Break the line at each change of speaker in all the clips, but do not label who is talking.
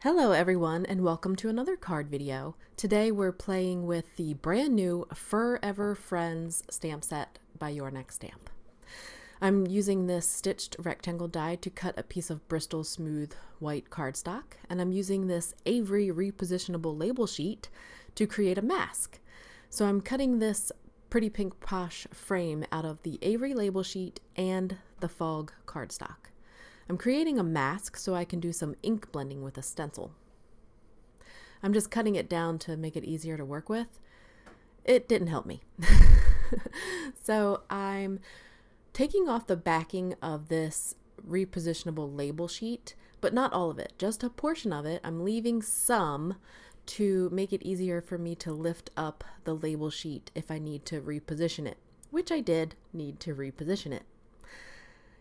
Hello everyone and welcome to another card video. Today we're playing with the brand new Forever Friends stamp set by Your Next Stamp. I'm using this stitched rectangle die to cut a piece of Bristol smooth white cardstock, and I'm using this Avery repositionable label sheet to create a mask. So I'm cutting this pretty pink posh frame out of the Avery label sheet and the Fog cardstock. I'm creating a mask so I can do some ink blending with a stencil. I'm just cutting it down to make it easier to work with. It didn't help me. So I'm taking off the backing of this repositionable label sheet, but not all of it, just a portion of it. I'm leaving some to make it easier for me to lift up the label sheet if I need to reposition it, which I did need to reposition it.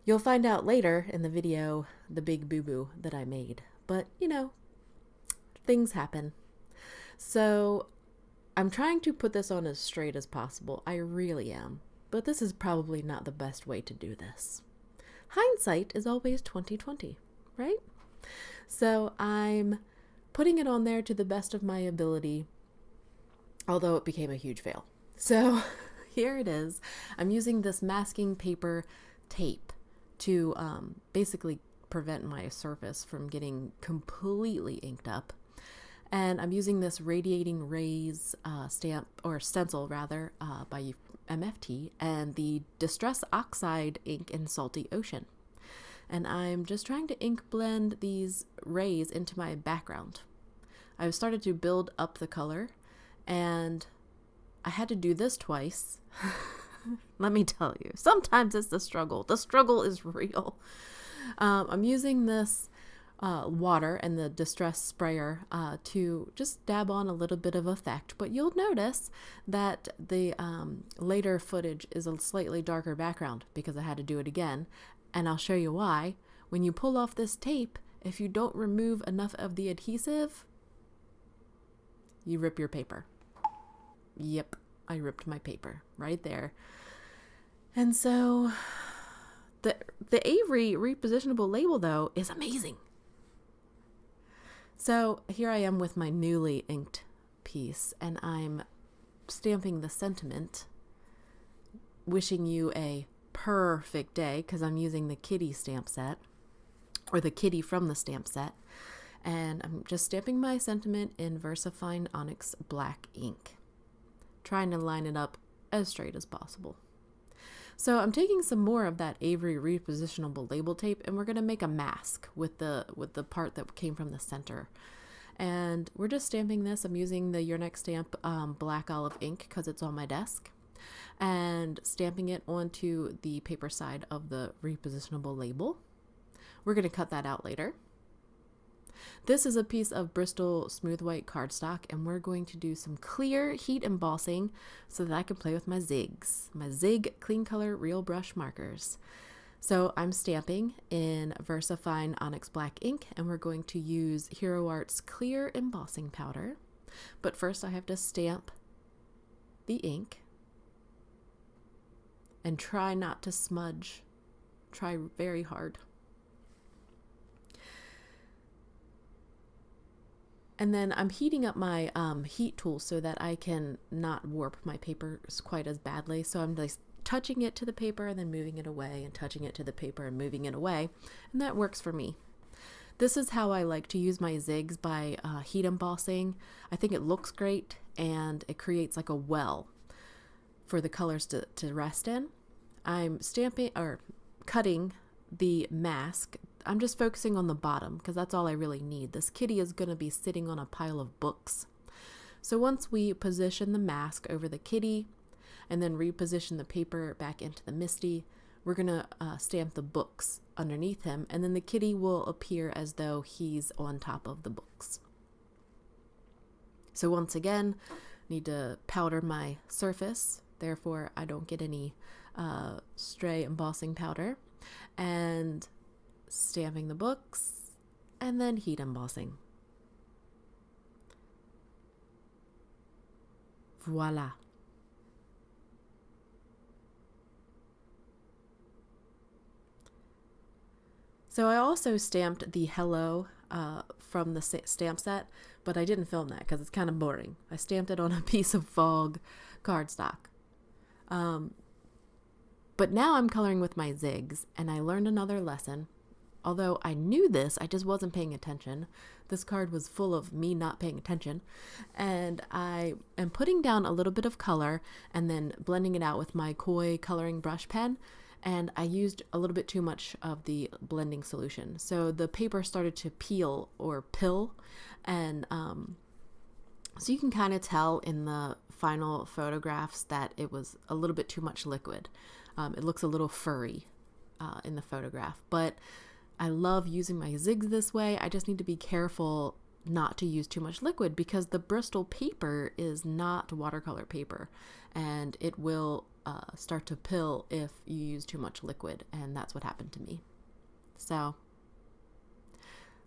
You'll find out later in the video the big boo-boo that I made, but you know, things happen. So I'm trying to put this on as straight as possible. I really am, but this is probably not the best way to do this. Hindsight is always 20/20, right? So I'm putting it on there to the best of my ability, although it became a huge fail. So here it is. I'm using this masking paper tape to basically prevent my surface from getting completely inked up. And I'm using this Radiating Rays stamp, or stencil rather, by MFT, and the Distress Oxide ink in Salty Ocean. And I'm just trying to ink blend these rays into my background. I've started to build up the color, and I had to do this twice. Let me tell you, sometimes it's the struggle. The struggle is real. I'm using this water and the Distress sprayer to just dab on a little bit of effect, but you'll notice that the later footage is a slightly darker background because I had to do it again, and I'll show you why. When you pull off this tape, if you don't remove enough of the adhesive, you rip your paper. Yep. I ripped my paper right there. And so the Avery repositionable label though is amazing. So here I am with my newly inked piece, and I'm stamping the sentiment, wishing you a perfect day, because I'm using the kitty stamp set, or the kitty from the stamp set, and I'm just stamping my sentiment in VersaFine Onyx black ink, trying to line it up as straight as possible. So I'm taking some more of that Avery repositionable label tape, and we're going to make a mask with the part that came from the center. And we're just stamping this. I'm using the Your Next Stamp black olive ink because it's on my desk, and stamping it onto the paper side of the repositionable label. We're going to cut that out later. This is a piece of Bristol smooth white cardstock, and we're going to do some clear heat embossing so that I can play with my Zigs, my Zig Clean Color Real Brush markers. So I'm stamping in VersaFine Onyx black ink, and we're going to use Hero Art's clear embossing powder. But first I have to stamp the ink and try not to smudge. Try very hard. And then I'm heating up my heat tool so that I can not warp my paper quite as badly. So I'm just touching it to the paper and then moving it away, and touching it to the paper and moving it away. And that works for me. This is how I like to use my Zigs, by heat embossing. I think it looks great, and it creates like a well for the colors to rest in. I'm stamping or cutting the mask. I'm just focusing on the bottom because that's all I really need. This kitty is going to be sitting on a pile of books. So once we position the mask over the kitty and then reposition the paper back into the Misty, we're going to stamp the books underneath him, and then the kitty will appear as though he's on top of the books. So once again, need to powder my surface, therefore I don't get any stray embossing powder, and stamping the books, and then heat embossing. Voila. So I also stamped the Hello from the stamp set, but I didn't film that because it's kind of boring. I stamped it on a piece of fog cardstock. But now I'm coloring with my Ziggs, and I learned another lesson. Although I knew this, I just wasn't paying attention. This card was full of me not paying attention. And I am putting down a little bit of color and then blending it out with my Koi coloring brush pen. And I used a little bit too much of the blending solution. So the paper started to peel or pill. And so you can kind of tell in the final photographs that it was a little bit too much liquid. It looks a little furry in the photograph. But I love using my Ziggs this way. I just need to be careful not to use too much liquid because the Bristol paper is not watercolor paper, and it will start to pill if you use too much liquid, and that's what happened to me. So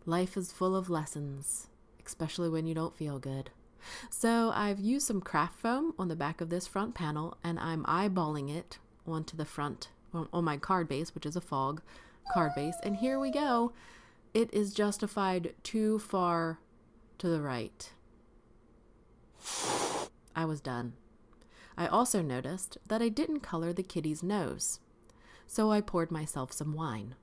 life is full of lessons, especially when you don't feel good. So I've used some craft foam on the back of this front panel, and I'm eyeballing it onto the front on my card base, which is a fog card base, and here we go. It is justified too far to the right. I was done. I also noticed that I didn't color the kitty's nose, so I poured myself some wine.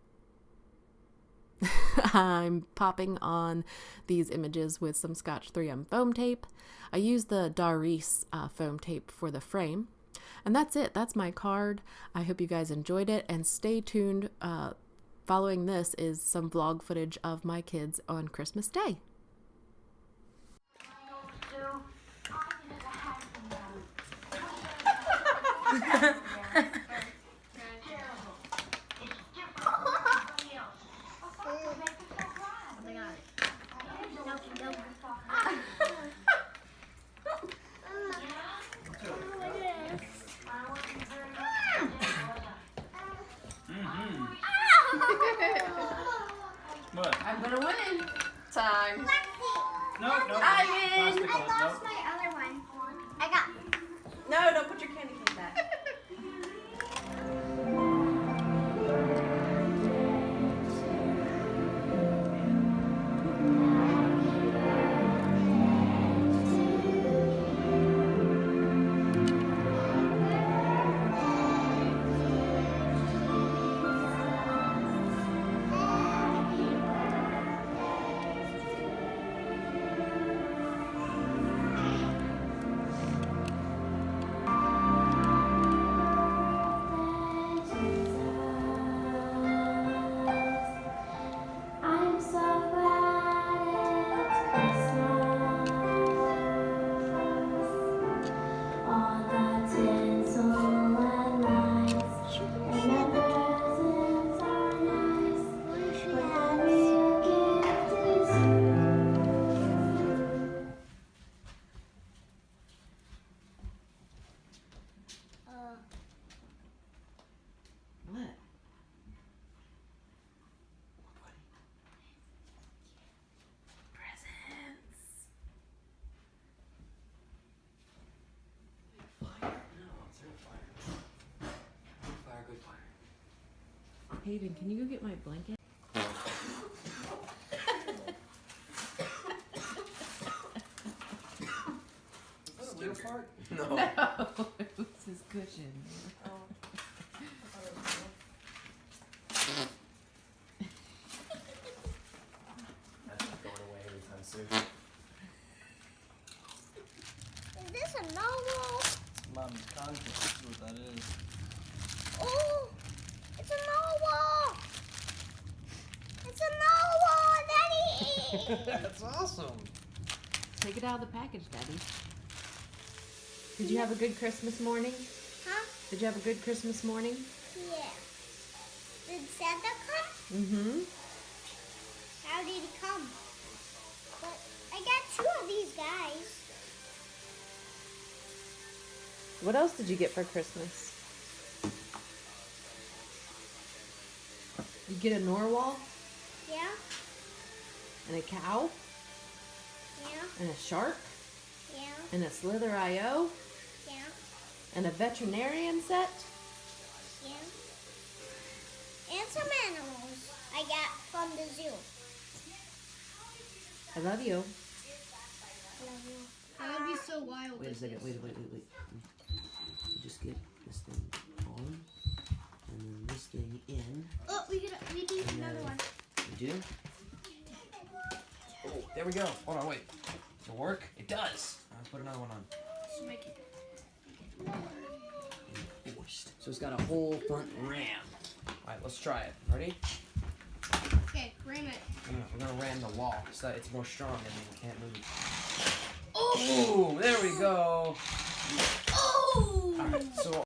I'm popping on these images with some Scotch 3M foam tape. I used the Doris foam tape for the frame, and that's it. That's my card. I hope you guys enjoyed it, and stay tuned. Following this is some vlog footage of my kids on Christmas Day.
What?
I'm gonna win. Time.
No.
I win.
I lost my other one. I got.
No, don't put your candy cane back.
Hayden, can you go get my blanket?
Is that a real fart? No.
No, it was his cushion.
That's not going away anytime soon.
Is this a novel?
Mom's content, this is what that is.
Oh, it's a novel. It's a novel, Daddy.
That's awesome.
Take it out of the package, Daddy. Did you have a good Christmas morning?
Huh?
Did you have a good Christmas morning?
Yeah. Did Santa come?
Mm-hmm.
How did he come? But I got 2 of these guys.
What else did you get for Christmas? You get a narwhal
Yeah.
and a cow
Yeah.
and a shark
Yeah.
and a Slither IO
Yeah.
and a veterinarian set.
Yeah. And some animals I got from the zoo.
I love you.
Love you. That would be so wild.
Wait a second. Wait. Just get this thing on, and then this thing in.
Oh, we need another one.
You do? Oh, there we go. Hold on, wait. Does it work? It does. I'll put another one on.
Just make it.
Enforced. So it's got a whole front ram. All right, let's try it. Ready?
Okay, ram it.
We're gonna ram the wall so that it's more strong and we can't move. Oh! Boom! There we go.
Oh!
All right, so